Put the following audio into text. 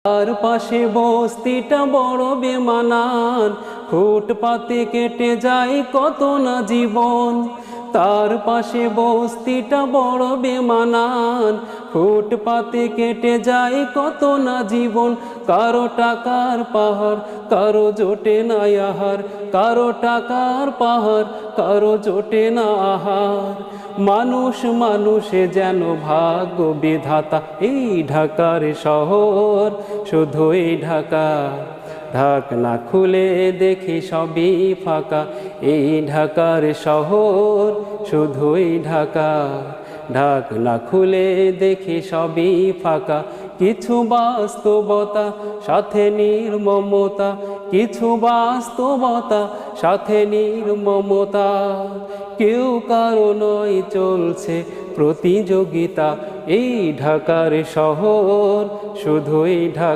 তার পাশে বস্তিটা বড় বেমানান, ফুটপাতে কেটে যায় কত না জীবন। তার পাশে বস্তিটা বড় বেমানান, ফুটপাতে কেটে যায় কত না জীবন। কারো টাকার পাহাড়, কারো জোটে না আহার, কারো টাকার পাহাড়, কারো জোটে না আহার। মানুষ মানুষে যেন ভাগ্য বিধাতা, এই ঢাকার শহর, শুধু এই ঢাকা। ঢাকনা খুলে দেখি সবই ফাঁকা, এই ঢাকার শহর, শুধু এই ঢাকা। ঢাকনা খুলে দেখি সবই ফাঁকা, কিছু বাস্তবতা সাথে নির্মমতা, কিছু বাস্তবতা সাথে নির্মমতা। কেউ কারো নয় চলছে প্রতিযোগিতা, এই ঢাকার শহর, শুধু এই ঢাকা।